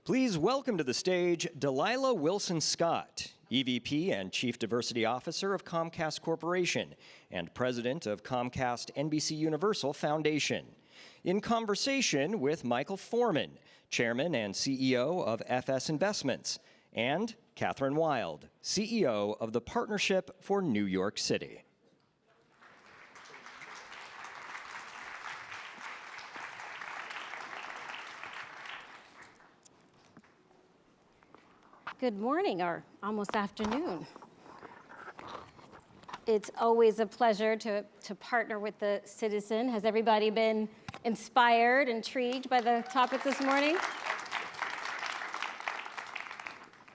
Please welcome to the stage Delilah Wilson-Scott, EVP and Chief Diversity Officer of Comcast Corporation and President of Comcast NBCUniversal Foundation, in conversation with Michael Foreman, Chairman and CEO of FS Investments, and Catherine Wild, CEO of the Partnership for New York City. Good morning, or almost afternoon. It's always a pleasure to partner with the citizen. Has everybody been inspired, intrigued by the topic this morning?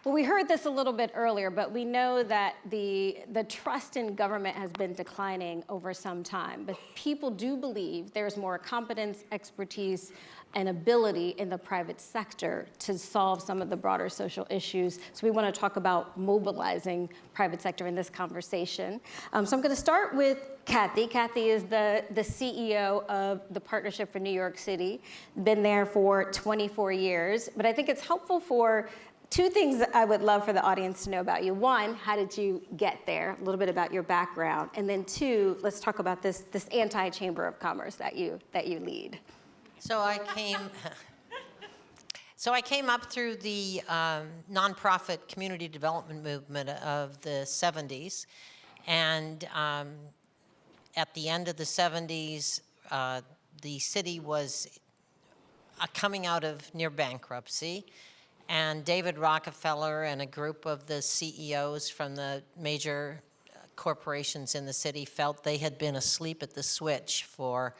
Well, we heard this a little bit earlier, but we know that the trust in government has been declining over some time. But people do believe there's more competence, expertise, and ability in the private sector to solve some of the broader social issues. So we want to talk about mobilizing private sector in this conversation. So I'm going to start with Kathy. Kathy is the CEO of the Partnership for New York City, been there for 24 years. But I think it's helpful for two things that I would love for the audience to know about you. One, how did you get there? A little bit about your background. And then two, let's talk about this anti-chamber of commerce that you lead. So I came up through the nonprofit community development movement of the 70s. And at the end of the 70s, the city was coming out of near bankruptcy. And David Rockefeller and a group of the CEOs from the major corporations in the city felt they had been asleep at the switch for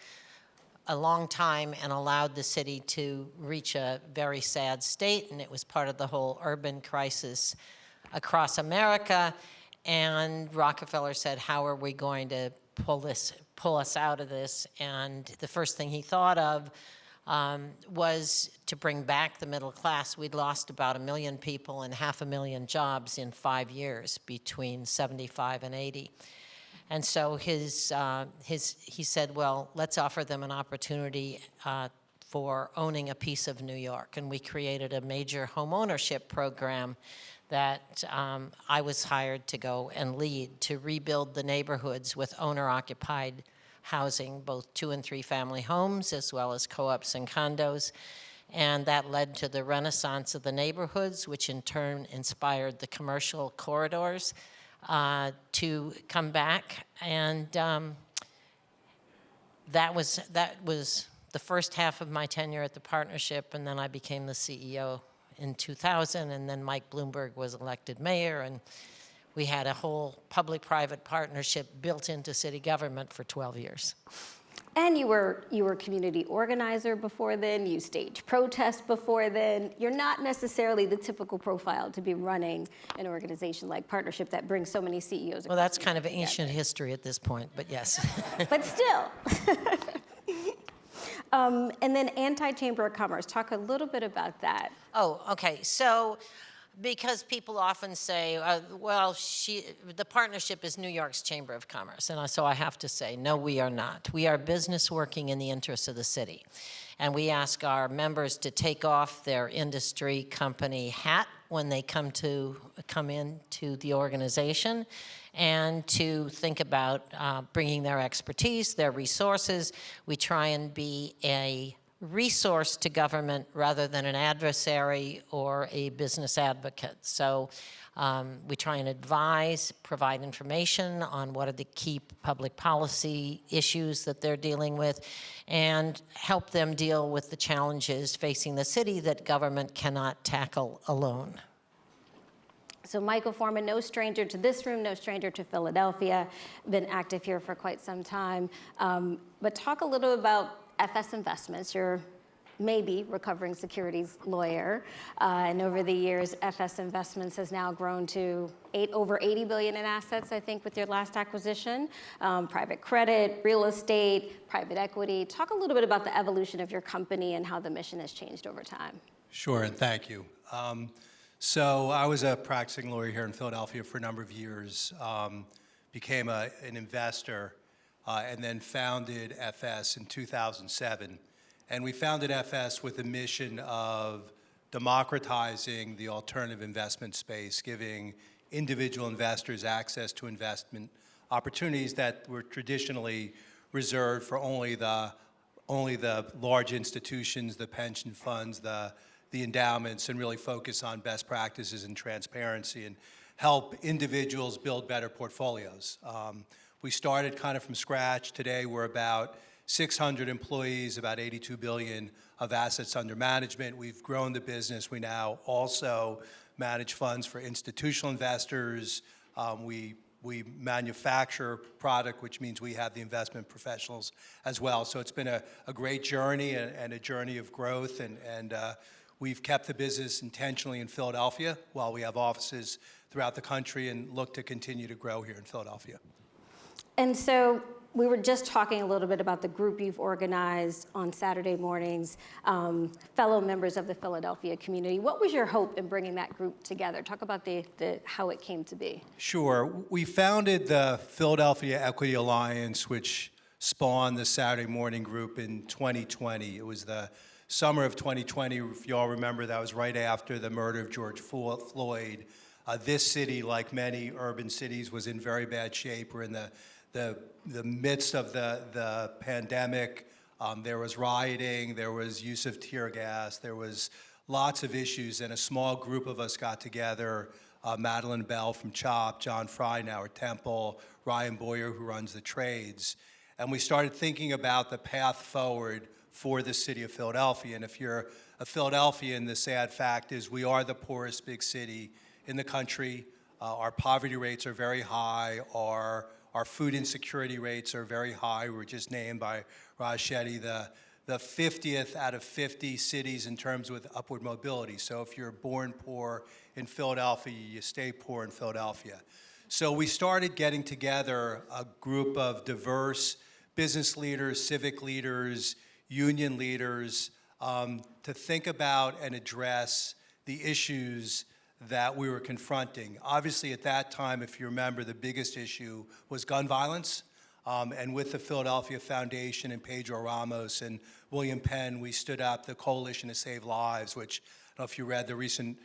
a long time and allowed the city to reach a very sad state, and it was part of the whole urban crisis across America. And Rockefeller said, how are we going to pull us out of this? And the first thing he thought of was to bring back the middle class. We'd lost about 1 million people and 500,000 jobs in 5 years between 75 and 80. And so he said, well, let's offer them an opportunity for owning a piece of New York. And we created a major home ownership program that I was hired to go and lead, to rebuild the neighborhoods with owner-occupied housing, both 2- and 3-family homes, as well as co-ops and condos. And that led to the renaissance of the neighborhoods, which in turn inspired the commercial corridors to come back. And that was the first half of my tenure at the partnership, and then I became the CEO in 2000, and then Mike Bloomberg was elected mayor, and we had a whole public-private partnership built into city government for 12 years. And you were community organizer before then, you staged protests before then. You're not necessarily the typical profile to be running an organization like Partnership that brings so many CEOs. Well, that's kind of ancient history at this point, but yes. But still. And then anti-chamber of commerce, talk a little bit about that. Oh, okay. So, because people often say, well, the partnership is New York's Chamber of Commerce. And so I have to say, no, we are not. We are business working in the interests of the city. And we ask our members to take off their industry company hat when they come into the organization, and to think about bringing their expertise, their resources. We try and be a resource to government rather than an adversary or a business advocate. So we try and advise, provide information on what are the key public policy issues that they're dealing with, and help them deal with the challenges facing the city that government cannot tackle alone. So Michael Foreman, no stranger to this room, no stranger to Philadelphia, been active here for quite some time. But talk a little about FS Investments. You're maybe recovering securities lawyer. And over the years, FS Investments has now grown to over $80 billion in assets, I think, with your last acquisition. Private credit, real estate, private equity. Talk a little bit about the evolution of your company and how the mission has changed over time. Sure, and thank you. So I was a practicing lawyer here in Philadelphia for a number of years, became an investor, and then founded FS in 2007. And we founded FS with a mission of democratizing the alternative investment space, giving individual investors access to investment opportunities that were traditionally reserved for only the large institutions, the pension funds, the endowments, and really focus on best practices and transparency and help individuals build better portfolios. We started kind of from scratch. Today we're about 600 employees, about 82 billion of assets under management. We've grown the business. We now also manage funds for institutional investors. We manufacture product, which means we have the investment professionals as well. So it's been a great journey and a journey of growth, and we've kept the business intentionally in Philadelphia while we have offices throughout the country and look to continue to grow here in Philadelphia. And so we were just talking a little bit about the group you've organized on Saturday mornings, fellow members of the Philadelphia community. What was your hope in bringing that group together? Talk about how it came to be. Sure. We founded the Philadelphia Equity Alliance, which spawned the Saturday morning group in 2020. It was the summer of 2020. If you all remember, that was right after the murder of George Floyd. This city, like many urban cities, was in very bad shape. We're in the midst of the pandemic. There was rioting, there was use of tear gas, there was lots of issues, and a small group of us got together, Madeline Bell from CHOP, John Fry now at Temple, Ryan Boyer, who runs the trades, and we started thinking about the path forward for the city of Philadelphia. And if you're a Philadelphian, the sad fact is we are the poorest big city in the country. Our poverty rates are very high. Our food insecurity rates are very high. We were just named by Raj Shetty the 50th out of 50 cities in terms with upward mobility. So if you're born poor in Philadelphia, you stay poor in Philadelphia. So we started getting together a group of diverse business leaders, civic leaders, union leaders, to think about and address the issues that we were confronting. Obviously, at that time, if you remember, the biggest issue was gun violence. And with the Philadelphia Foundation and Pedro Ramos and William Penn, we stood up the Coalition to Save Lives, which, I don't know if you read the recent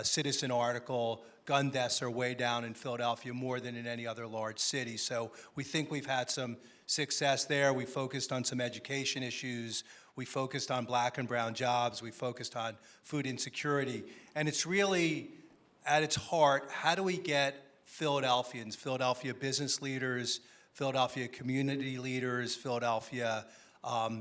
Citizen article, gun deaths are way down in Philadelphia more than in any other large city. So we think we've had some success there. We focused on some education issues. We focused on black and brown jobs. We focused on food insecurity. And it's really, at its heart, how do we get Philadelphians, Philadelphia business leaders, Philadelphia community leaders, Philadelphia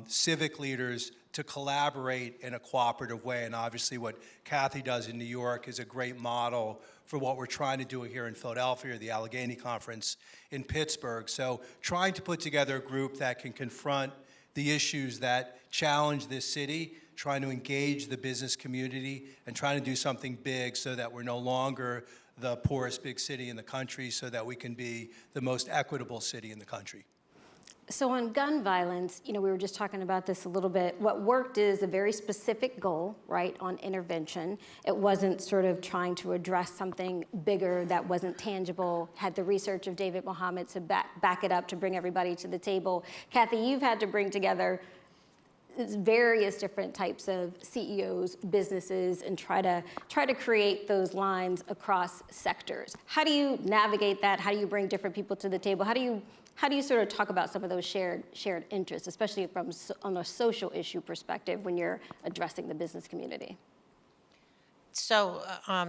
civic leaders to collaborate in a cooperative way? And obviously what Kathy does in New York is a great model for what we're trying to do here in Philadelphia, or the Allegheny Conference in Pittsburgh. So trying to put together a group that can confront the issues that challenge this city, trying to engage the business community, and trying to do something big so that we're no longer the poorest big city in the country, so that we can be the most equitable city in the country. So on gun violence, we were just talking about this a little bit. What worked is a very specific goal, right, on intervention. It wasn't sort of trying to address something bigger that wasn't tangible, had the research of David Mohammed to back it up, to bring everybody to the table. Kathy, you've had to bring together various different types of CEOs, businesses, and try to create those lines across sectors. How do you navigate that? How do you bring different people to the table? How do you sort of talk about some of those shared interests, especially on a social issue perspective when you're addressing the business community? So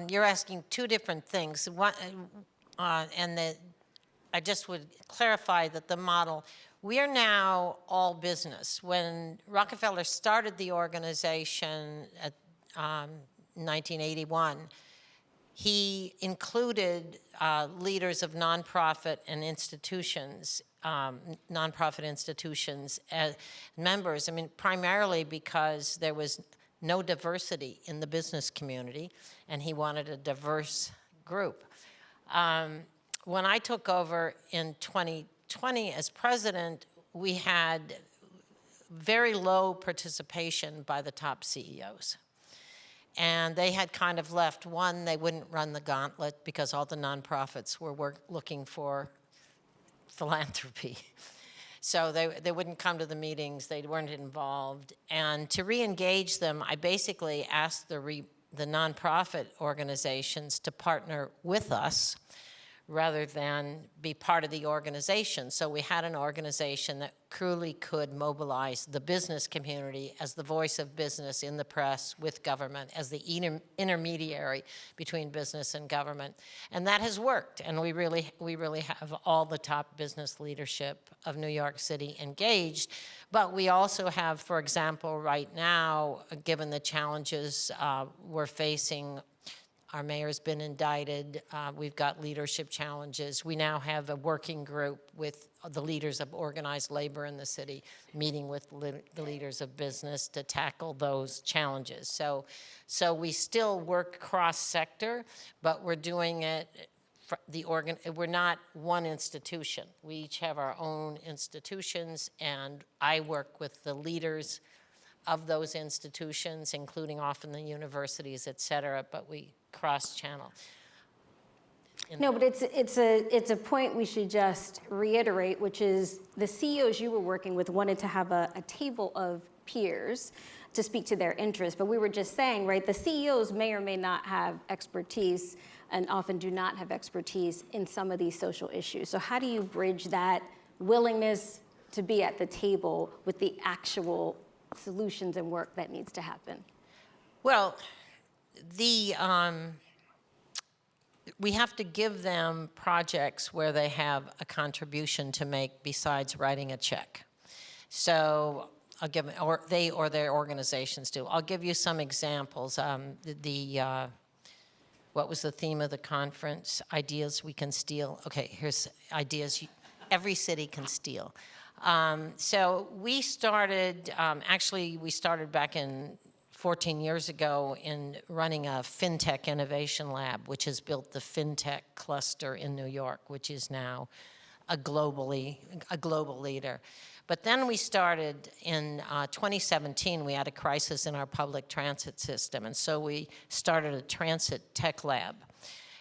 you're asking two different things. One, I just would clarify that the model, we are now all business. When Rockefeller started the organization at 1981, he included leaders of nonprofit and institutions, as members. I mean, primarily because there was no diversity in the business community, and he wanted a diverse group. When I took over in 2020 as president, we had very low participation by the top CEOs. And they had kind of left, one, they wouldn't run the gauntlet because all the nonprofits were looking for philanthropy. So they wouldn't come to the meetings, they weren't involved. And to re-engage them, I basically asked the nonprofit organizations to partner with us rather than be part of the organization. So we had an organization that truly could mobilize the business community as the voice of business in the press with government, as the intermediary between business and government. And that has worked, and we really have all the top business leadership of New York City engaged. But we also have, for example, right now, given the challenges we're facing, our mayor's been indicted. We've got leadership challenges. We now have a working group with the leaders of organized labor in the city, meeting with the leaders of business to tackle those challenges. So we still work cross-sector, but we're doing it. We're not one institution. We each have our own institutions, and I work with the leaders of those institutions, including often the universities, et cetera, but we cross-channel. No, but it's a point we should just reiterate, which is the CEOs you were working with wanted to have a table of peers to speak to their interests. But we were just saying, right, the CEOs may or may not have expertise and often do not have expertise in some of these social issues. So how do you bridge that willingness to be at the table with the actual solutions and work that needs to happen? Well, we have to give them projects where they have a contribution to make besides writing a check. So I'll give them, or their organizations do. I'll give you some examples. What was the theme of the conference? Ideas we can steal. Okay, here's ideas every city can steal. So we started, we started back in 14 years ago in running a FinTech innovation lab, which has built the FinTech cluster in New York, which is now a global leader. But then we started in 2017, we had a crisis in our public transit system, and so we started a transit tech lab.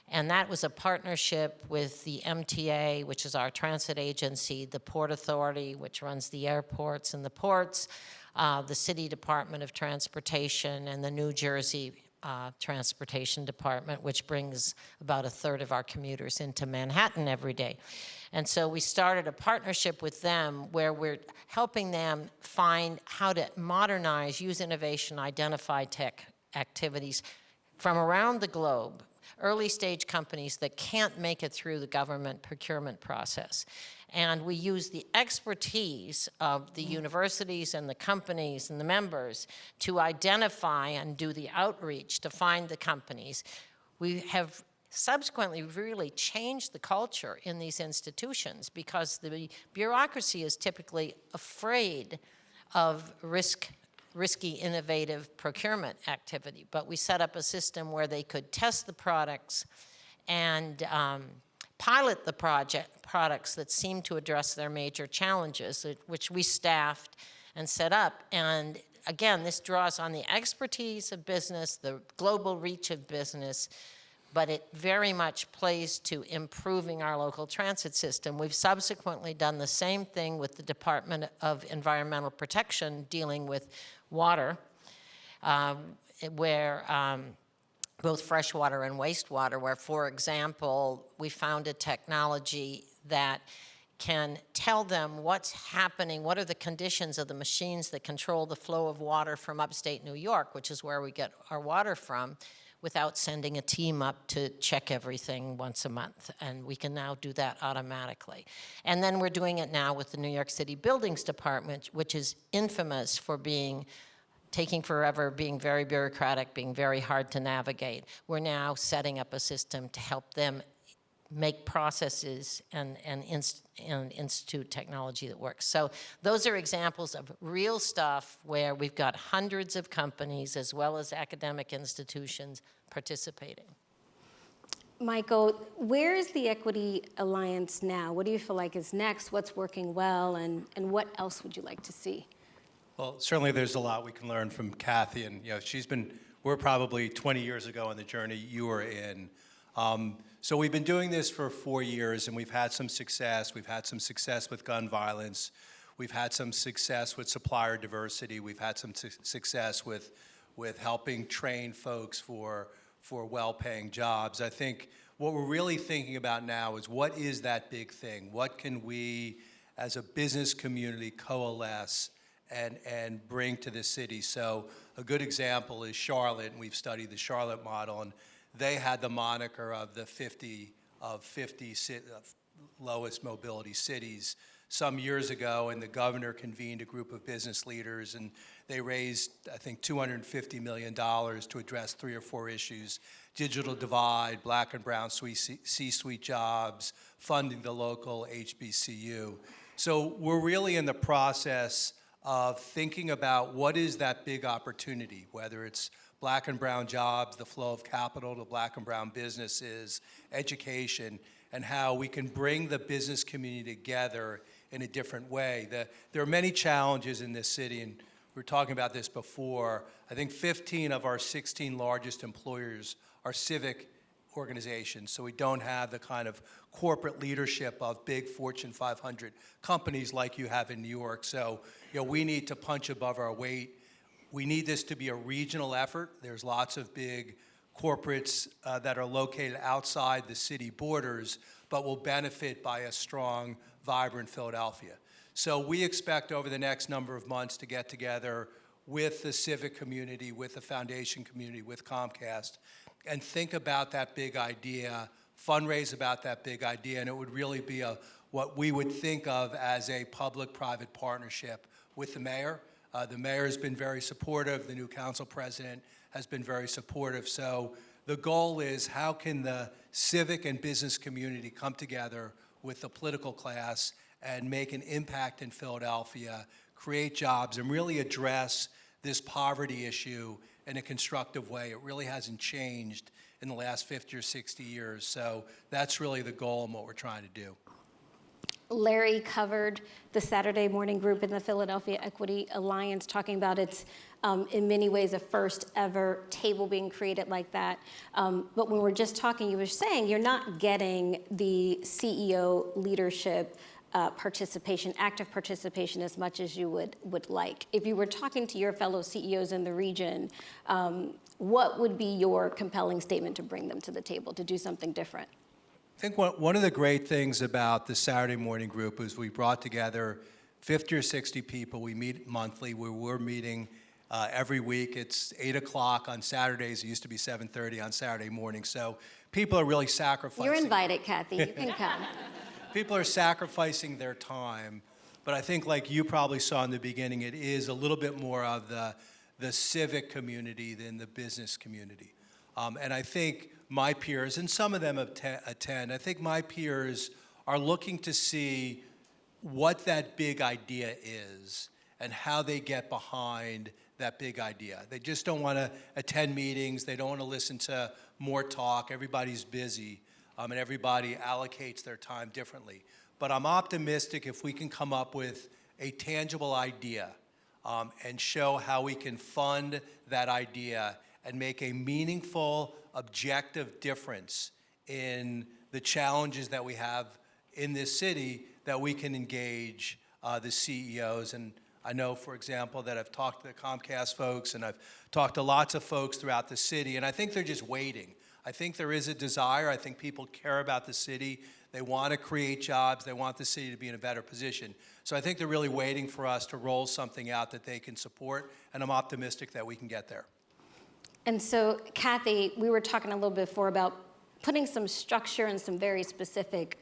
And that was a partnership with the MTA, which is our transit agency, the Port Authority, which runs the airports and the ports, the City Department of Transportation, and the New Jersey Transportation Department, which brings about a third of our commuters into Manhattan every day. And so we started a partnership with them where we're helping them find how to modernize, use innovation, identify tech activities from around the globe, early stage companies that can't make it through the government procurement process. And we use the expertise of the universities and the companies and the members to identify and do the outreach to find the companies. We have subsequently really changed the culture in these institutions because the bureaucracy is typically afraid of risky, innovative procurement activity. But we set up a system where they could test the products and pilot the products that seem to address their major challenges, which we staffed and set up. And again, this draws on the expertise of business, the global reach of business, but it very much plays to improving our local transit system. We've subsequently done the same thing with the Department of Environmental Protection dealing with water, where both freshwater and wastewater, where, for example, we found a technology that can tell them what's happening, what are the conditions of the machines that control the flow of water from upstate New York, which is where we get our water from, without sending a team up to check everything once a month. And we can now do that automatically. And then we're doing it now with the New York City Buildings Department, which is infamous for taking forever, being very bureaucratic, being very hard to navigate. We're now setting up a system to help them make processes and institute technology that works. So those are examples of real stuff where we've got hundreds of companies as well as academic institutions participating. Michael, where is the Equity Alliance now? What do you feel like is next? What's working well, and what else would you like to see? Well, certainly there's a lot we can learn from Kathy, and we're probably 20 years ago on the journey you were in. So we've been doing this for 4 years, and we've had some success. We've had some success with gun violence. We've had some success with supplier diversity. We've had some success with helping train folks for well-paying jobs. I think what we're really thinking about now is, what is that big thing? What can we, as a business community, coalesce and bring to the city? So a good example is Charlotte, and we've studied the Charlotte model, and they had the moniker of the 50 lowest mobility cities some years ago, and the governor convened a group of business leaders, and they raised, I think, $250 million to address 3 or 4 issues: digital divide, black and brown C-suite jobs, funding the local HBCU. So we're really in the process of thinking about what is that big opportunity, whether it's black and brown jobs, the flow of capital to black and brown businesses, education, and how we can bring the business community together in a different way. There are many challenges in this city, and we were talking about this before. I think 15 of our 16 largest employers are civic organizations, so we don't have the kind of corporate leadership of big Fortune 500 companies like you have in New York. So, we need to punch above our weight. We need this to be a regional effort. There's lots of big corporates that are located outside the city borders, but will benefit by a strong, vibrant Philadelphia. So we expect over the next number of months to get together with the civic community, with the foundation community, with Comcast, and think about that big idea, fundraise about that big idea, and it would really be what we would think of as a public-private partnership with the mayor. The mayor has been very supportive. The new council president has been very supportive. So the goal is, how can the civic and business community come together with the political class and make an impact in Philadelphia, create jobs, and really address this poverty issue in a constructive way? It really hasn't changed in the last 50 or 60 years. So that's really the goal and what we're trying to do. Larry covered the Saturday morning group in the Philadelphia Equity Alliance, talking about its, in many ways, a first ever table being created like that. But when we're just talking, you were saying you're not getting the CEO leadership participation, active participation, as much as you would like. If you were talking to your fellow CEOs in the region, what would be your compelling statement to bring them to the table to do something different? I think one of the great things about the Saturday morning group is we brought together 50 or 60 people. We meet monthly. We're meeting every week. It's 8 o'clock on Saturdays. It used to be 7:30 on Saturday morning. So people are really sacrificing. You're invited, Kathy. You can come. People are sacrificing their time. But I think, like you probably saw in the beginning, it is a little bit more of the civic community than the business community. And I think my peers, and some of them attend, I think my peers are looking to see what that big idea is and how they get behind that big idea. They just don't want to attend meetings. They don't want to listen to more talk. Everybody's busy, and everybody allocates their time differently. But I'm optimistic if we can come up with a tangible idea and show how we can fund that idea and make a meaningful, objective difference in the challenges that we have in this city, that we can engage the CEOs. And I know, for example, that I've talked to the Comcast folks, and I've talked to lots of folks throughout the city, and I think they're just waiting. I think there is a desire. I think people care about the city. They want to create jobs. They want the city to be in a better position. So I think they're really waiting for us to roll something out that they can support, and I'm optimistic that we can get there. And so, Kathy, we were talking a little bit before about putting some structure and some very specific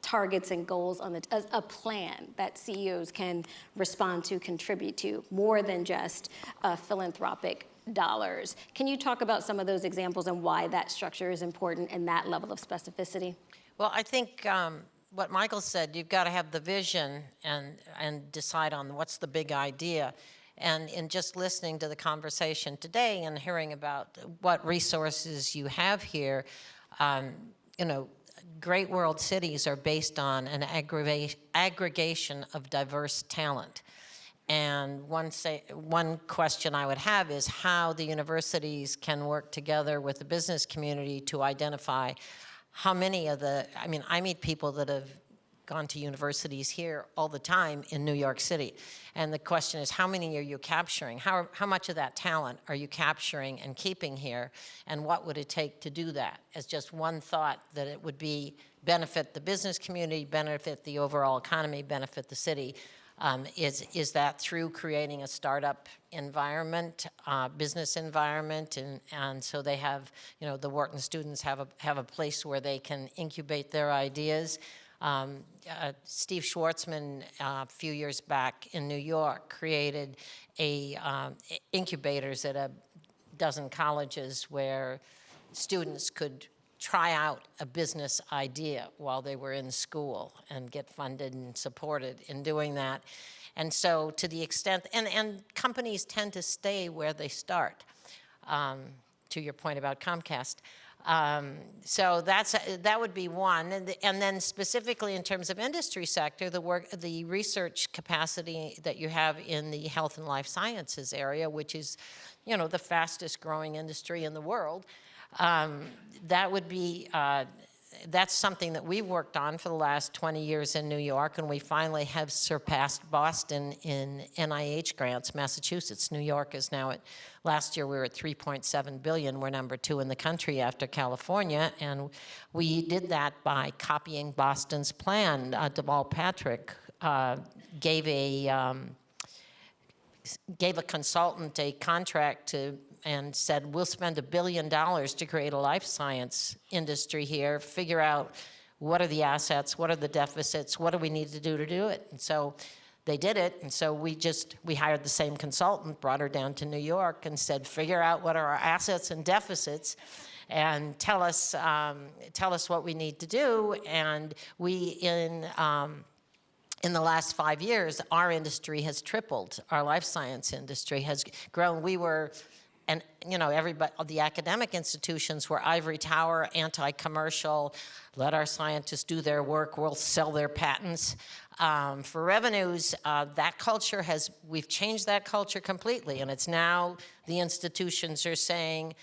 targets and goals on a plan that CEOs can respond to, contribute to, more than just philanthropic dollars. Can you talk about some of those examples and why that structure is important and that level of specificity? Well, I think what Michael said, you've got to have the vision and decide on what's the big idea. And in just listening to the conversation today and hearing about what resources you have here, great world cities are based on an aggregation of diverse talent. And one question I would have is how the universities can work together with the business community to identify how many of I meet people that have gone to universities here all the time in New York City. And the question is, how many are you capturing? How much of that talent are you capturing and keeping here? And what would it take to do that? As just one thought that it would benefit the business community, benefit the overall economy, benefit the city. Is that through creating a startup environment, business environment, and so they have, the Wharton students have a place where they can incubate their ideas. Steve Schwartzman, a few years back in New York, created incubators at a dozen colleges where students could try out a business idea while they were in school and get funded and supported in doing that. And so to the extent, and companies tend to stay where they start, to your point about Comcast. So that would be one. And then specifically in terms of industry sector, the research capacity that you have in the health and life sciences area, which is, the fastest growing industry in the world, that would be, that's something that we've worked on for the last 20 years in New York, and we finally have surpassed Boston in NIH grants. Massachusetts, New York is now last year we were at $3.7 billion. We're number 2 in the country after California, and we did that by copying Boston's plan. Deval Patrick gave a consultant a contract and said, we'll spend $1 billion to create a life science industry here, figure out what are the assets, what are the deficits, what do we need to do it? And so they did it, and so we hired the same consultant, brought her down to New York and said, figure out what are our assets and deficits, and tell us what we need to do. And in the last 5 years, our industry has tripled. Our life science industry has grown. And everybody, the academic institutions were ivory tower, anti-commercial, let our scientists do their work, we'll sell their patents. For revenues, we've changed that culture completely, and it's now the institutions are saying,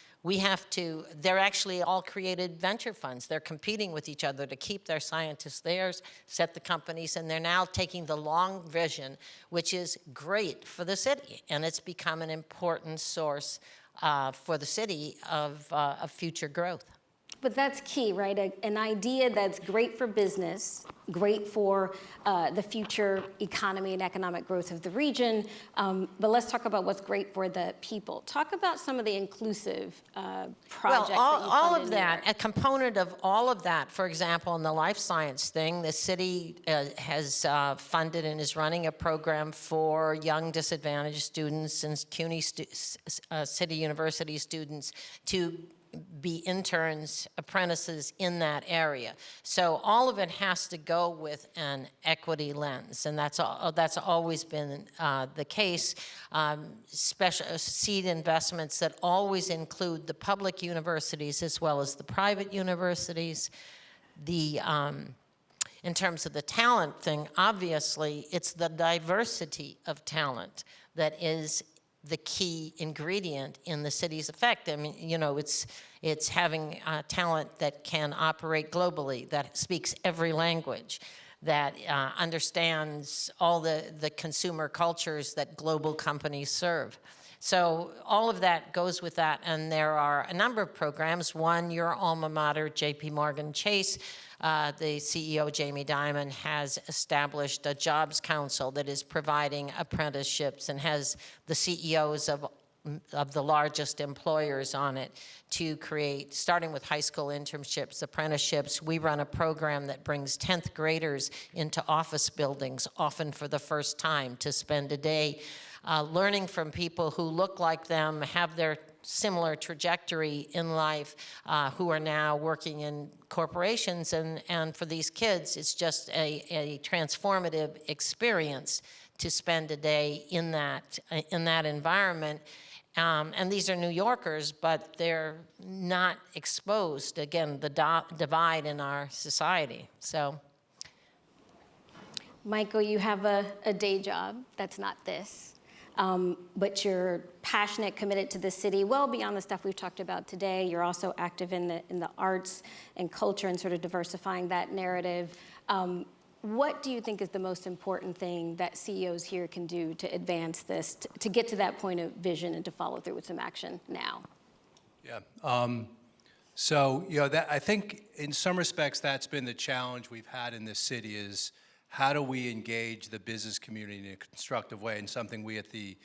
they're actually all created venture funds. They're competing with each other to keep their scientists there, set the companies, and they're now taking the long vision, which is great for the city. And it's become an important source for the city of future growth. But that's key, right? An idea that's great for business, great for the future economy and economic growth of the region. But let's talk about what's great for the people. Talk about some of the inclusive projects well, that you all fund of in that, there. a component of all of that, for example, in the life science thing, the city has funded and is running a program for young disadvantaged students and CUNY City University students to be interns, apprentices in that area. So all of it has to go with an equity lens, and that's always been the case. Special seed investments that always include the public universities as well as the private universities. In terms of the talent thing, obviously, it's the diversity of talent that is the key ingredient in the city's effect. I mean, it's having talent that can operate globally, that speaks every language, that understands all the consumer cultures that global companies serve. So all of that goes with that, and there are a number of programs. One, your alma mater, J.P. Morgan Chase, the CEO, Jamie Dimon, has established a jobs council that is providing apprenticeships and has the CEOs of the largest employers on it to create, starting with high school internships, apprenticeships. We run a program that brings 10th graders into office buildings, often for the first time, to spend a day learning from people who look like them, have their similar trajectory in life, who are now working in corporations. And for these kids, it's just a transformative experience to spend a day in that environment. And these are New Yorkers, but they're not exposed, again, the divide in our society. So. Michael, you have a day job that's not this, but you're passionate, committed to the city, well beyond the stuff we've talked about today. You're also active in the arts and culture and sort of diversifying that narrative. What do you think is the most important thing that CEOs here can do to advance this, to get to that point of vision and to follow through with some action now? Yeah. I think in some respects that's been the challenge we've had in this city is how do we engage the business community in a constructive way, and something we at the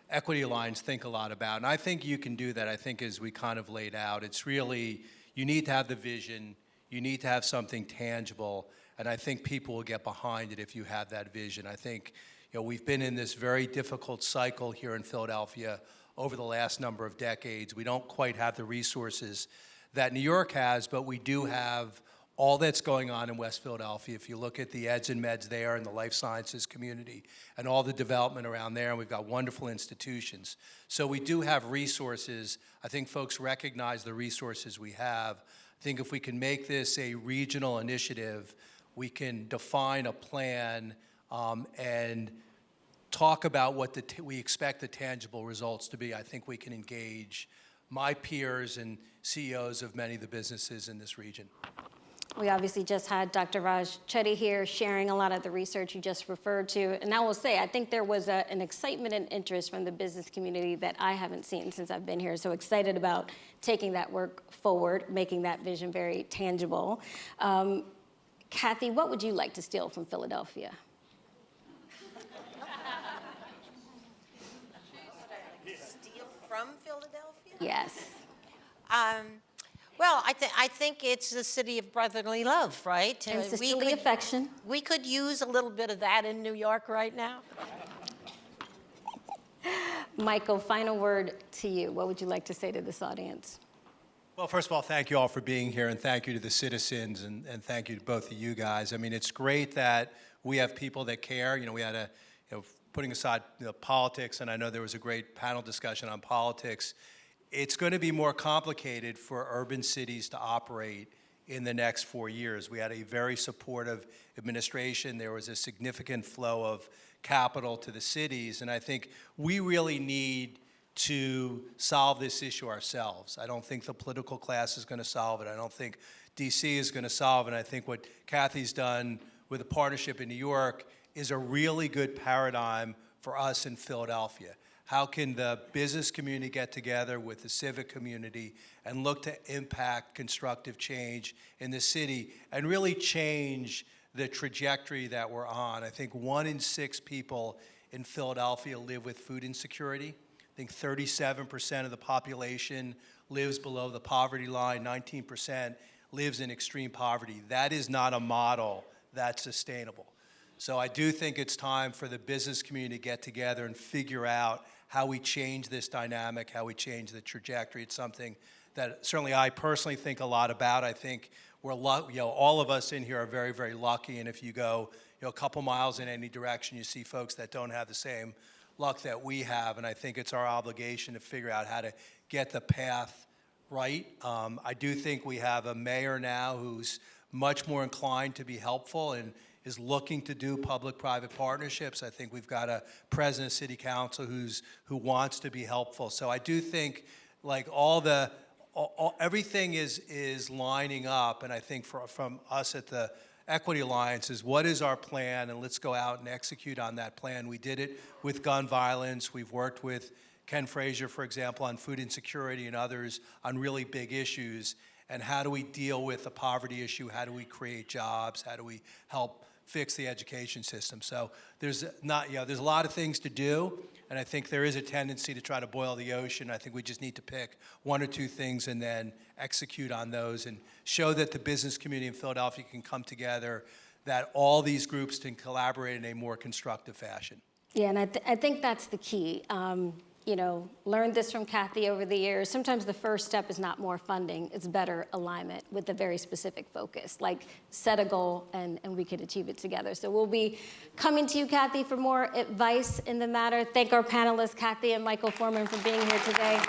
Equity Alliance think a lot about. And I think you can do that, I think, as we kind of laid out. It's really, you need to have the vision, you need to have something tangible, and I think people will get behind it if you have that vision. I think, we've been in this very difficult cycle here in Philadelphia over the last number of decades. We don't quite have the resources that New York has, but we do have all that's going on in West Philadelphia. If you look at the eds and meds there and the life sciences community and all the development around there, and we've got wonderful institutions. So we do have resources. I think folks recognize the resources we have. I think if we can make this a regional initiative, we can define a plan and talk about what we expect the tangible results to be. I think we can engage my peers and CEOs of many of the businesses in this region. We obviously just had Dr. Raj Chetty here sharing a lot of the research you just referred to. And I will say, I think there was an excitement and interest from the business community that I haven't seen since I've been here. So excited about taking that work forward, making that vision very tangible. Kathy, what would you like to steal from Philadelphia? Steal from Philadelphia? Yes. Well, I think it's the city of brotherly love, right? And sisterly affection. We could use a little bit of that in New York right now. Michael, final word to you. What would you like to say to this audience? Well, first of all, thank you all for being here, and thank you to the citizens, and thank you to both of you guys. I mean, it's great that we have people that care. We had putting aside politics, and I know there was a great panel discussion on politics, it's going to be more complicated for urban cities to operate in the next 4 years. We had a very supportive administration. There was a significant flow of capital to the cities, and I think we really need to solve this issue ourselves. I don't think the political class is going to solve it. I don't think DC is going to solve it. And I think what Kathy's done with a partnership in New York is a really good paradigm for us in Philadelphia. How can the business community get together with the civic community and look to impact constructive change in the city and really change the trajectory that we're on? I think 1 in 6 people in Philadelphia live with food insecurity. I think 37% of the population lives below the poverty line, 19% lives in extreme poverty. That is not a model that's sustainable. So I do think it's time for the business community to get together and figure out how we change this dynamic, how we change the trajectory. It's something that certainly I personally think a lot about. I think we're all of us in here are very, very lucky, and if you go a couple miles in any direction, you see folks that don't have the same luck that we have, and I think it's our obligation to figure out how to get the path right. I do think we have a mayor now who's much more inclined to be helpful and is looking to do public-private partnerships. I think we've got a president of city council who wants to be helpful. So I do think like everything is lining up, and I think from us at the Equity Alliance is what is our plan, and let's go out and execute on that plan. We did it with gun violence. We've worked with Ken Frazier, for example, on food insecurity and others on really big issues. And how do we deal with the poverty issue? How do we create jobs? How do we help fix the education system? So there's a lot of things to do, and I think there is a tendency to try to boil the ocean. I think we just need to pick 1 or 2 things and then execute on those and show that the business community in Philadelphia can come together, that all these groups can collaborate in a more constructive fashion. Yeah, and I think that's the key. Learned this from Kathy over the years. Sometimes the first step is not more funding, it's better alignment with a very specific focus, like set a goal and we could achieve it together. So we'll be coming to you, Kathy, for more advice in the matter. Thank our panelists, Kathy and Michael Foreman, for being here today.